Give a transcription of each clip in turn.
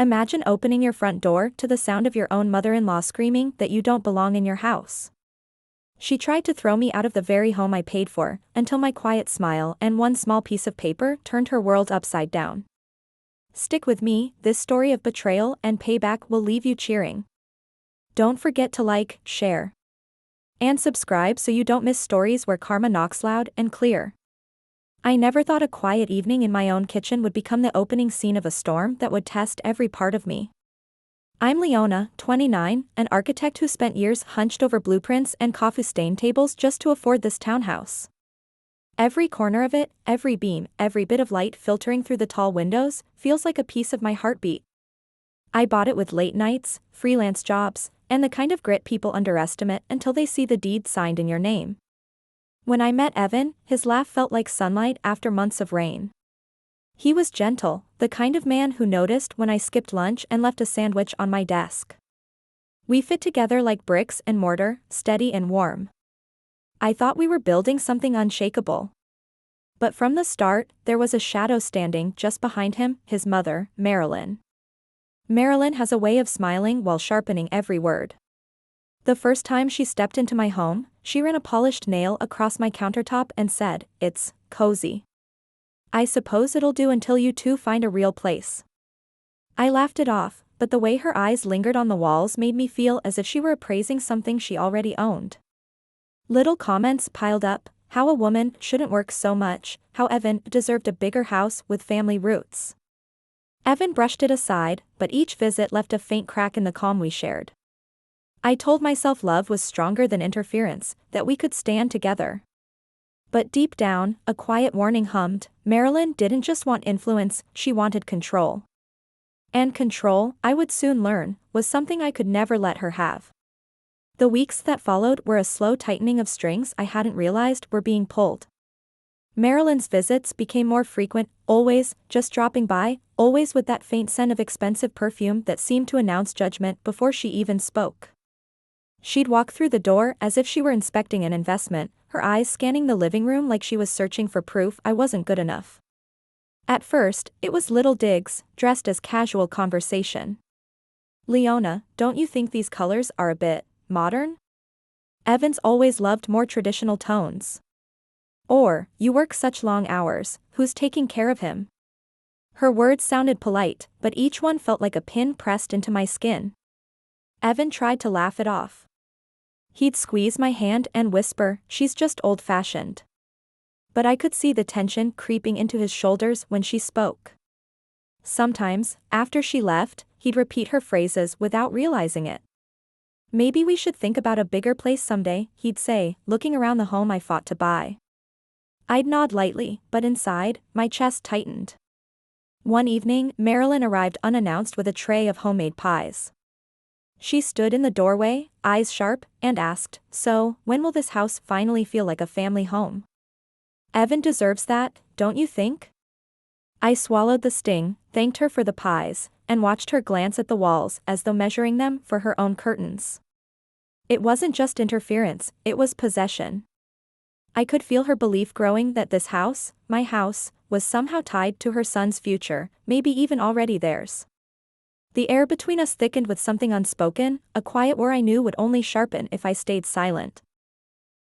Imagine opening your front door to the sound of your own mother-in-law screaming that you don't belong in your house. She tried to throw me out of the very home I paid for, until my quiet smile and one small piece of paper turned her world upside down. Stick with me, this story of betrayal and payback will leave you cheering. Don't forget to like, share, and subscribe so you don't miss stories where karma knocks loud and clear. I never thought a quiet evening in my own kitchen would become the opening scene of a storm that would test every part of me. I'm Leona, 29, an architect who spent years hunched over blueprints and coffee stain tables just to afford this townhouse. Every corner of it, every beam, every bit of light filtering through the tall windows, feels like a piece of my heartbeat. I bought it with late nights, freelance jobs, and the kind of grit people underestimate until they see the deed signed in your name. When I met Evan, his laugh felt like sunlight after months of rain. He was gentle, the kind of man who noticed when I skipped lunch and left a sandwich on my desk. We fit together like bricks and mortar, steady and warm. I thought we were building something unshakable. But from the start, there was a shadow standing just behind him, his mother, Marilyn. Marilyn has a way of smiling while sharpening every word. The first time she stepped into my home, she ran a polished nail across my countertop and said, "It's cozy. I suppose it'll do until you two find a real place." I laughed it off, but the way her eyes lingered on the walls made me feel as if she were appraising something she already owned. Little comments piled up: how a woman shouldn't work so much, how Evan deserved a bigger house with family roots. Evan brushed it aside, but each visit left a faint crack in the calm we shared. I told myself love was stronger than interference, that we could stand together. But deep down, a quiet warning hummed: Marilyn didn't just want influence, she wanted control. And control, I would soon learn, was something I could never let her have. The weeks that followed were a slow tightening of strings I hadn't realized were being pulled. Marilyn's visits became more frequent, always just dropping by, always with that faint scent of expensive perfume that seemed to announce judgment before she even spoke. She'd walk through the door as if she were inspecting an investment, her eyes scanning the living room like she was searching for proof I wasn't good enough. At first, it was little digs, dressed as casual conversation. "Leona, don't you think these colors are a bit modern? Evan's always loved more traditional tones." Or, "You work such long hours, who's taking care of him?" Her words sounded polite, but each one felt like a pin pressed into my skin. Evan tried to laugh it off. He'd squeeze my hand and whisper, "She's just old-fashioned." But I could see the tension creeping into his shoulders when she spoke. Sometimes, after she left, he'd repeat her phrases without realizing it. "Maybe we should think about a bigger place someday," he'd say, looking around the home I fought to buy. I'd nod lightly, but inside, my chest tightened. One evening, Marilyn arrived unannounced with a tray of homemade pies. She stood in the doorway, eyes sharp, and asked, "So, when will this house finally feel like a family home?" "Evan deserves that, don't you think?" I swallowed the sting, thanked her for the pies, and watched her glance at the walls as though measuring them for her own curtains. It wasn't just interference, it was possession. I could feel her belief growing that this house, my house, was somehow tied to her son's future, maybe even already theirs. The air between us thickened with something unspoken, a quiet war I knew would only sharpen if I stayed silent.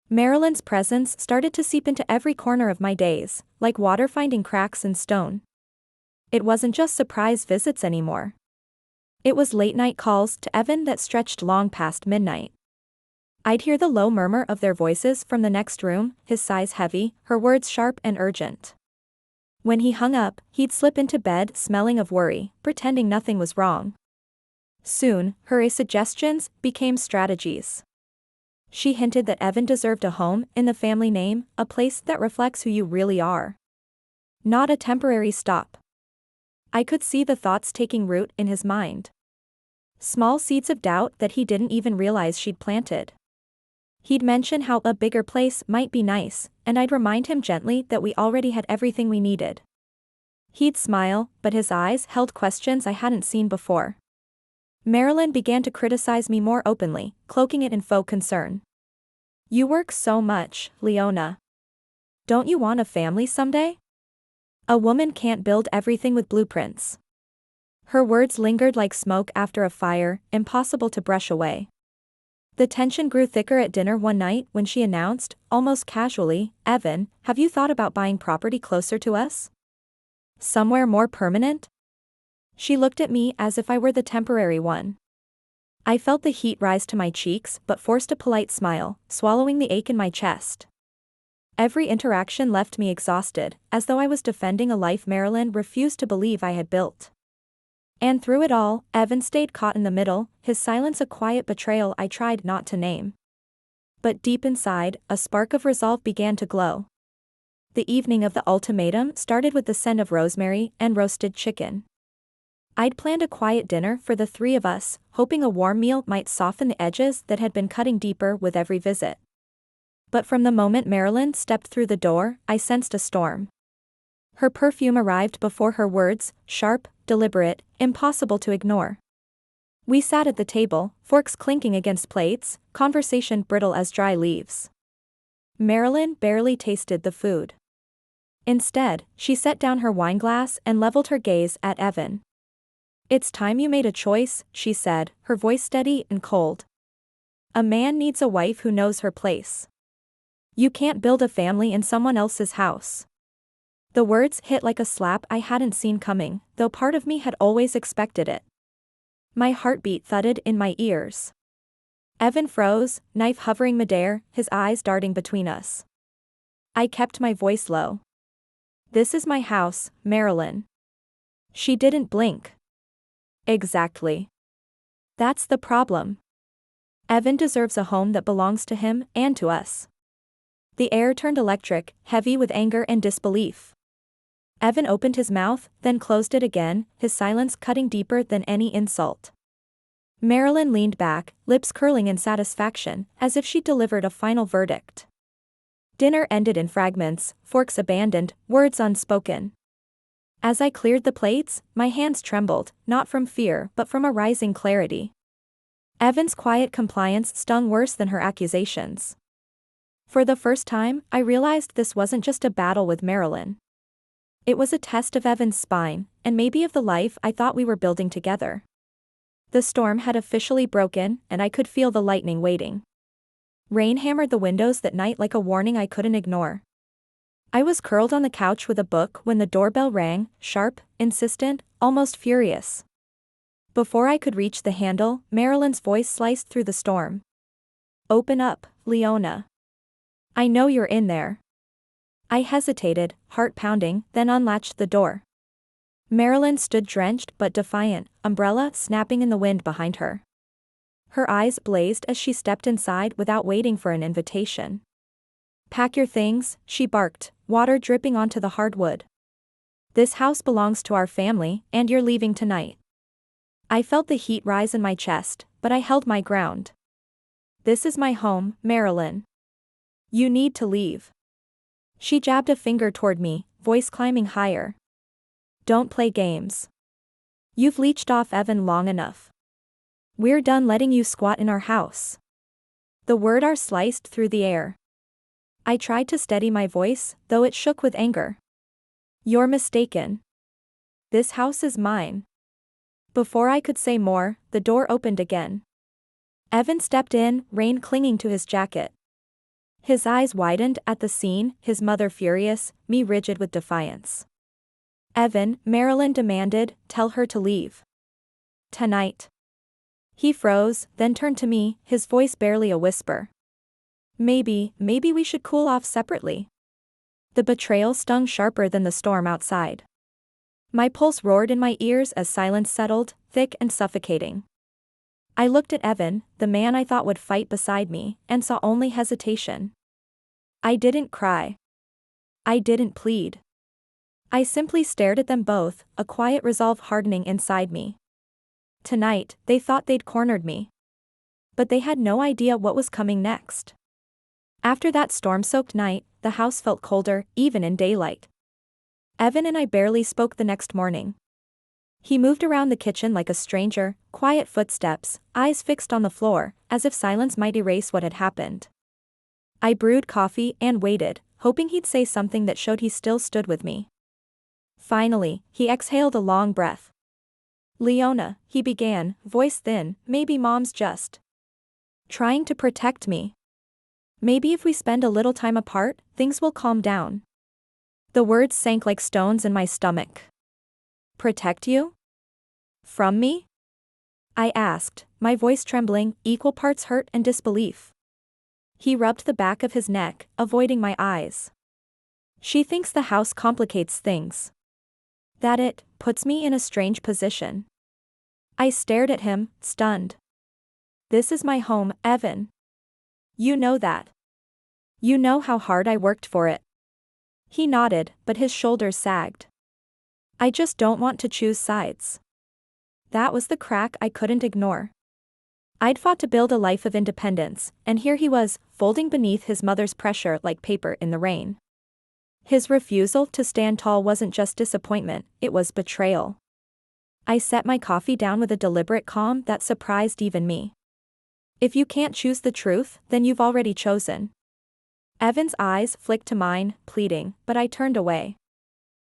Marilyn's presence started to seep into every corner of my days, like water finding cracks in stone. It wasn't just surprise visits anymore. It was late-night calls to Evan that stretched long past midnight. I'd hear the low murmur of their voices from the next room, his sighs heavy, her words sharp and urgent. When he hung up, he'd slip into bed smelling of worry, pretending nothing was wrong. Soon, her suggestions became strategies. She hinted that Evan deserved a home in the family name, a place that reflects who you really are. Not a temporary stop. I could see the thoughts taking root in his mind. Small seeds of doubt that he didn't even realize she'd planted. He'd mention how a bigger place might be nice, and I'd remind him gently that we already had everything we needed. He'd smile, but his eyes held questions I hadn't seen before. Marilyn began to criticize me more openly, cloaking it in faux concern. "You work so much, Leona. Don't you want a family someday? A woman can't build everything with blueprints." Her words lingered like smoke after a fire, impossible to brush away. The tension grew thicker at dinner one night when she announced, almost casually, "Evan, have you thought about buying property closer to us? Somewhere more permanent?" She looked at me as if I were the temporary one. I felt the heat rise to my cheeks but forced a polite smile, swallowing the ache in my chest. Every interaction left me exhausted, as though I was defending a life Marilyn refused to believe I had built. And through it all, Evan stayed caught in the middle, his silence a quiet betrayal I tried not to name. But deep inside, a spark of resolve began to glow. The evening of the ultimatum started with the scent of rosemary and roasted chicken. I'd planned a quiet dinner for the three of us, hoping a warm meal might soften the edges that had been cutting deeper with every visit. But from the moment Marilyn stepped through the door, I sensed a storm. Her perfume arrived before her words, sharp, deliberate, impossible to ignore. We sat at the table, forks clinking against plates, conversation brittle as dry leaves. Marilyn barely tasted the food. Instead, she set down her wineglass and leveled her gaze at Evan. "It's time you made a choice," she said, her voice steady and cold. "A man needs a wife who knows her place. You can't build a family in someone else's house." The words hit like a slap I hadn't seen coming, though part of me had always expected it. My heartbeat thudded in my ears. Evan froze, knife hovering midair, his eyes darting between us. I kept my voice low. "This is my house, Marilyn." She didn't blink. "Exactly. That's the problem. Evan deserves a home that belongs to him and to us." The air turned electric, heavy with anger and disbelief. Evan opened his mouth, then closed it again, his silence cutting deeper than any insult. Marilyn leaned back, lips curling in satisfaction, as if she'd delivered a final verdict. Dinner ended in fragments, forks abandoned, words unspoken. As I cleared the plates, my hands trembled, not from fear but from a rising clarity. Evan's quiet compliance stung worse than her accusations. For the first time, I realized this wasn't just a battle with Marilyn. It was a test of Evan's spine, and maybe of the life I thought we were building together. The storm had officially broken, and I could feel the lightning waiting. Rain hammered the windows that night like a warning I couldn't ignore. I was curled on the couch with a book when the doorbell rang, sharp, insistent, almost furious. Before I could reach the handle, Marilyn's voice sliced through the storm. "Open up, Leona. I know you're in there." I hesitated, heart pounding, then unlatched the door. Marilyn stood drenched but defiant, umbrella snapping in the wind behind her. Her eyes blazed as she stepped inside without waiting for an invitation. "Pack your things," she barked, water dripping onto the hardwood. "This house belongs to our family, and you're leaving tonight." I felt the heat rise in my chest, but I held my ground. "This is my home, Marilyn. You need to leave." She jabbed a finger toward me, voice climbing higher. "Don't play games. You've leeched off Evan long enough. We're done letting you squat in our house." The word "our" sliced through the air. I tried to steady my voice, though it shook with anger. "You're mistaken. This house is mine." Before I could say more, the door opened again. Evan stepped in, rain clinging to his jacket. His eyes widened at the scene, his mother furious, me rigid with defiance. "Evan," Marilyn demanded, "tell her to leave. Tonight." He froze, then turned to me, his voice barely a whisper. Maybe we should cool off separately." The betrayal stung sharper than the storm outside. My pulse roared in my ears as silence settled, thick and suffocating. I looked at Evan, the man I thought would fight beside me, and saw only hesitation. I didn't cry. I didn't plead. I simply stared at them both, a quiet resolve hardening inside me. Tonight, they thought they'd cornered me. But they had no idea what was coming next. After that storm-soaked night, the house felt colder, even in daylight. Evan and I barely spoke the next morning. He moved around the kitchen like a stranger, quiet footsteps, eyes fixed on the floor, as if silence might erase what had happened. I brewed coffee and waited, hoping he'd say something that showed he still stood with me. Finally, he exhaled a long breath. Leona, he began, voice thin, maybe mom's just trying to protect me. Maybe if we spend a little time apart, things will calm down. The words sank like stones in my stomach. Protect you? From me? I asked, my voice trembling, equal parts hurt and disbelief. He rubbed the back of his neck, avoiding my eyes. She thinks the house complicates things. That it puts me in a strange position. I stared at him, stunned. This is my home, Evan. You know that. You know how hard I worked for it. He nodded, but his shoulders sagged. I just don't want to choose sides. That was the crack I couldn't ignore. I'd fought to build a life of independence, and here he was, folding beneath his mother's pressure like paper in the rain. His refusal to stand tall wasn't just disappointment, it was betrayal. I set my coffee down with a deliberate calm that surprised even me. If you can't choose the truth, then you've already chosen. Evan's eyes flicked to mine, pleading, but I turned away.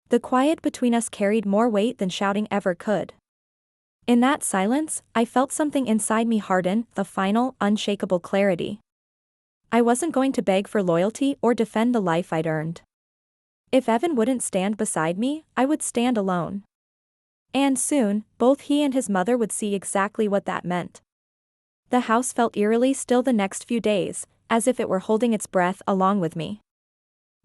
The quiet between us carried more weight than shouting ever could. In that silence, I felt something inside me harden, a final, unshakable clarity. I wasn't going to beg for loyalty or defend the life I'd earned. If Evan wouldn't stand beside me, I would stand alone. And soon, both he and his mother would see exactly what that meant. The house felt eerily still the next few days, as if it were holding its breath along with me.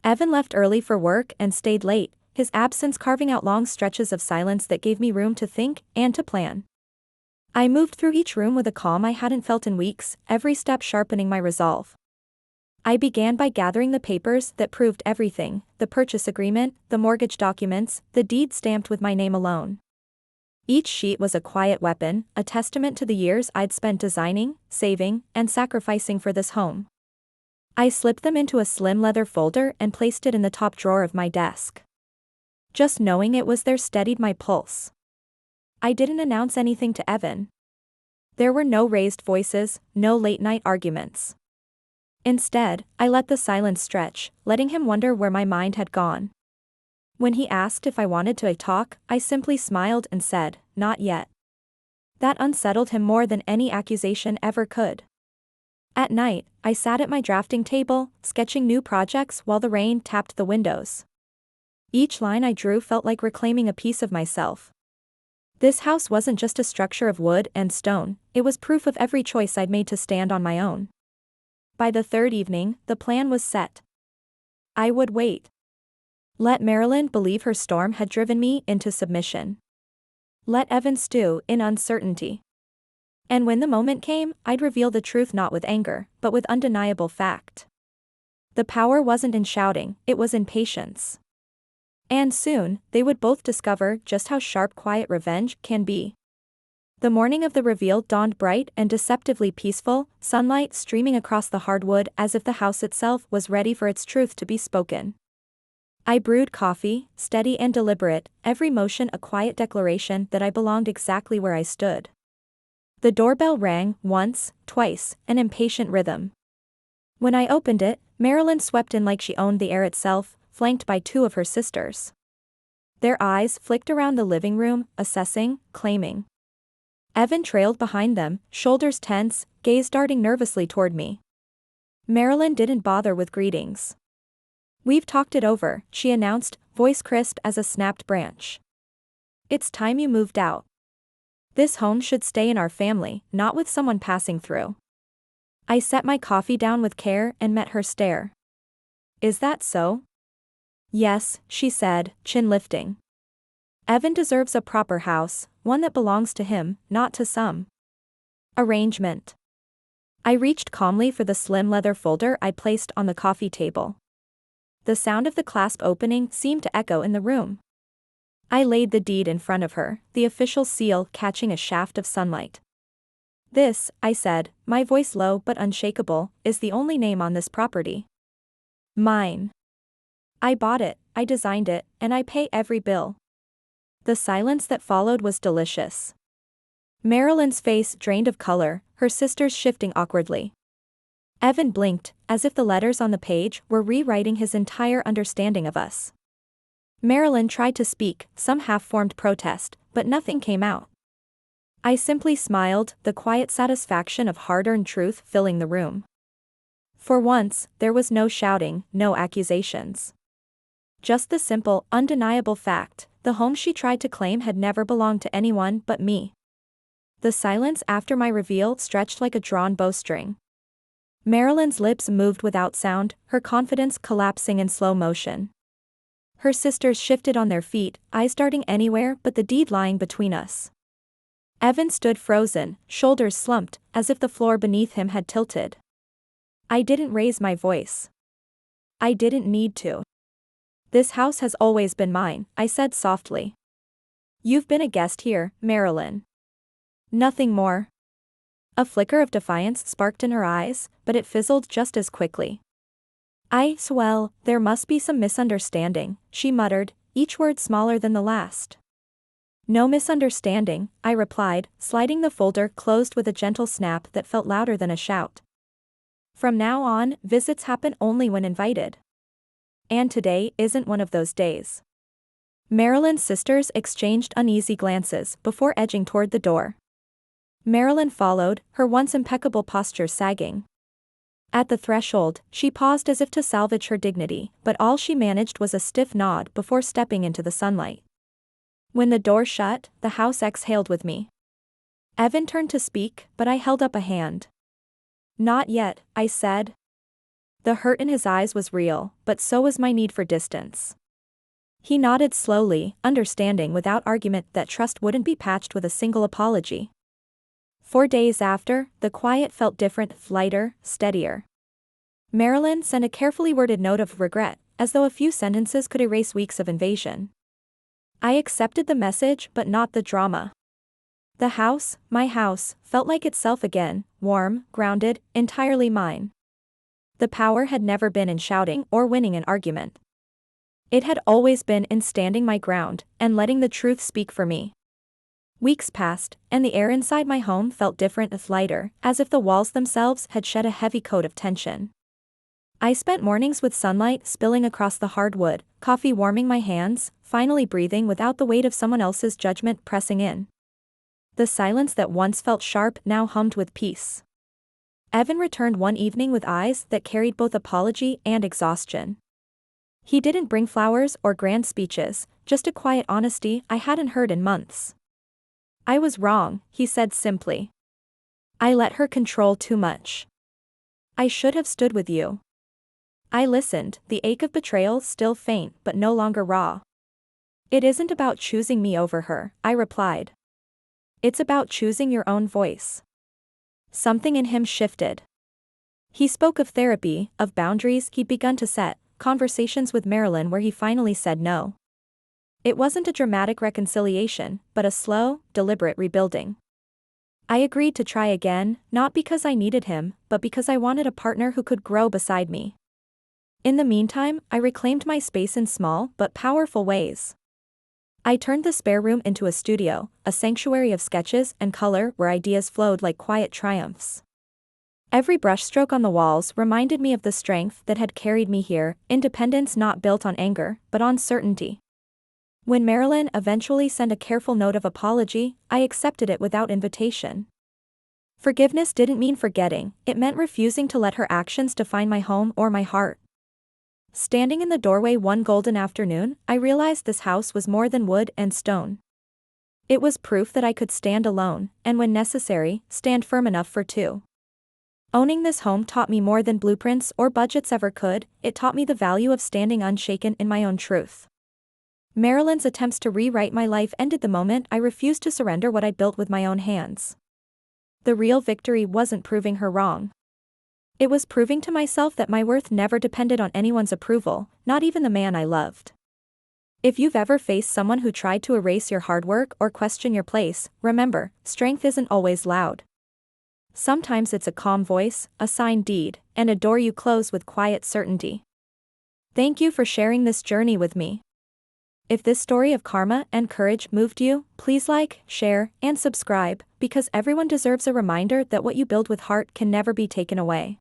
Evan left early for work and stayed late, his absence carving out long stretches of silence that gave me room to think and to plan. I moved through each room with a calm I hadn't felt in weeks, every step sharpening my resolve. I began by gathering the papers that proved everything, the purchase agreement, the mortgage documents, the deed stamped with my name alone. Each sheet was a quiet weapon, a testament to the years I'd spent designing, saving, and sacrificing for this home. I slipped them into a slim leather folder and placed it in the top drawer of my desk. Just knowing it was there steadied my pulse. I didn't announce anything to Evan. There were no raised voices, no late-night arguments. Instead, I let the silence stretch, letting him wonder where my mind had gone. When he asked if I wanted to talk, I simply smiled and said, "Not yet." That unsettled him more than any accusation ever could. At night, I sat at my drafting table, sketching new projects while the rain tapped the windows. Each line I drew felt like reclaiming a piece of myself. This house wasn't just a structure of wood and stone, it was proof of every choice I'd made to stand on my own. By the third evening, the plan was set. I would wait. Let Marilyn believe her storm had driven me into submission. Let Evan stew in uncertainty. And when the moment came, I'd reveal the truth not with anger, but with undeniable fact. The power wasn't in shouting, it was in patience. And soon, they would both discover just how sharp quiet revenge can be. The morning of the reveal dawned bright and deceptively peaceful, sunlight streaming across the hardwood as if the house itself was ready for its truth to be spoken. I brewed coffee, steady and deliberate, every motion a quiet declaration that I belonged exactly where I stood. The doorbell rang, once, twice, an impatient rhythm. When I opened it, Marilyn swept in like she owned the air itself, flanked by two of her sisters. Their eyes flicked around the living room, assessing, claiming. Evan trailed behind them, shoulders tense, gaze darting nervously toward me. Marilyn didn't bother with greetings. "We've talked it over," she announced, voice crisp as a snapped branch. "It's time you moved out. This home should stay in our family, not with someone passing through." I set my coffee down with care and met her stare. "Is that so?" "Yes," she said, chin lifting. "Evan deserves a proper house, one that belongs to him, not to some arrangement." I reached calmly for the slim leather folder I placed on the coffee table. The sound of the clasp opening seemed to echo in the room. I laid the deed in front of her, the official seal catching a shaft of sunlight. "This," I said, my voice low but unshakable, "is the only name on this property. Mine. I bought it, I designed it, and I pay every bill." The silence that followed was delicious. Marilyn's face drained of color, her sisters shifting awkwardly. Evan blinked, as if the letters on the page were rewriting his entire understanding of us. Marilyn tried to speak, some half-formed protest, but nothing came out. I simply smiled, the quiet satisfaction of hard-earned truth filling the room. For once, there was no shouting, no accusations. Just the simple, undeniable fact, the home she tried to claim had never belonged to anyone but me. The silence after my reveal stretched like a drawn bowstring. Marilyn's lips moved without sound, her confidence collapsing in slow motion. Her sisters shifted on their feet, eyes darting anywhere but the deed lying between us. Evan stood frozen, shoulders slumped, as if the floor beneath him had tilted. I didn't raise my voice. I didn't need to. This house has always been mine, I said softly. You've been a guest here, Marilyn. Nothing more. A flicker of defiance sparked in her eyes, but it fizzled just as quickly. Well, there must be some misunderstanding, she muttered, each word smaller than the last. No misunderstanding, I replied, sliding the folder closed with a gentle snap that felt louder than a shout. From now on, visits happen only when invited. And today isn't one of those days. Marilyn's sisters exchanged uneasy glances before edging toward the door. Marilyn followed, her once impeccable posture sagging. At the threshold, she paused as if to salvage her dignity, but all she managed was a stiff nod before stepping into the sunlight. When the door shut, the house exhaled with me. Evan turned to speak, but I held up a hand. Not yet, I said. The hurt in his eyes was real, but so was my need for distance. He nodded slowly, understanding without argument that trust wouldn't be patched with a single apology. 4 days after, the quiet felt different, lighter, steadier. Marilyn sent a carefully worded note of regret, as though a few sentences could erase weeks of invasion. I accepted the message but not the drama. The house, my house, felt like itself again, warm, grounded, entirely mine. The power had never been in shouting or winning an argument. It had always been in standing my ground and letting the truth speak for me. Weeks passed, and the air inside my home felt different, lighter, as if the walls themselves had shed a heavy coat of tension. I spent mornings with sunlight spilling across the hardwood, coffee warming my hands, finally breathing without the weight of someone else's judgment pressing in. The silence that once felt sharp now hummed with peace. Evan returned one evening with eyes that carried both apology and exhaustion. He didn't bring flowers or grand speeches, just a quiet honesty I hadn't heard in months. I was wrong, he said simply. I let her control too much. I should have stood with you. I listened, the ache of betrayal still faint but no longer raw. It isn't about choosing me over her, I replied. It's about choosing your own voice. Something in him shifted. He spoke of therapy, of boundaries he'd begun to set, conversations with Marilyn where he finally said no. It wasn't a dramatic reconciliation, but a slow, deliberate rebuilding. I agreed to try again, not because I needed him, but because I wanted a partner who could grow beside me. In the meantime, I reclaimed my space in small but powerful ways. I turned the spare room into a studio, a sanctuary of sketches and color where ideas flowed like quiet triumphs. Every brushstroke on the walls reminded me of the strength that had carried me here, independence not built on anger, but on certainty. When Marilyn eventually sent a careful note of apology, I accepted it without invitation. Forgiveness didn't mean forgetting, it meant refusing to let her actions define my home or my heart. Standing in the doorway one golden afternoon, I realized this house was more than wood and stone. It was proof that I could stand alone, and when necessary, stand firm enough for two. Owning this home taught me more than blueprints or budgets ever could, it taught me the value of standing unshaken in my own truth. Marilyn's attempts to rewrite my life ended the moment I refused to surrender what I built with my own hands. The real victory wasn't proving her wrong. It was proving to myself that my worth never depended on anyone's approval, not even the man I loved. If you've ever faced someone who tried to erase your hard work or question your place, remember, strength isn't always loud. Sometimes it's a calm voice, a signed deed, and a door you close with quiet certainty. Thank you for sharing this journey with me. If this story of karma and courage moved you, please like, share, and subscribe, because everyone deserves a reminder that what you build with heart can never be taken away.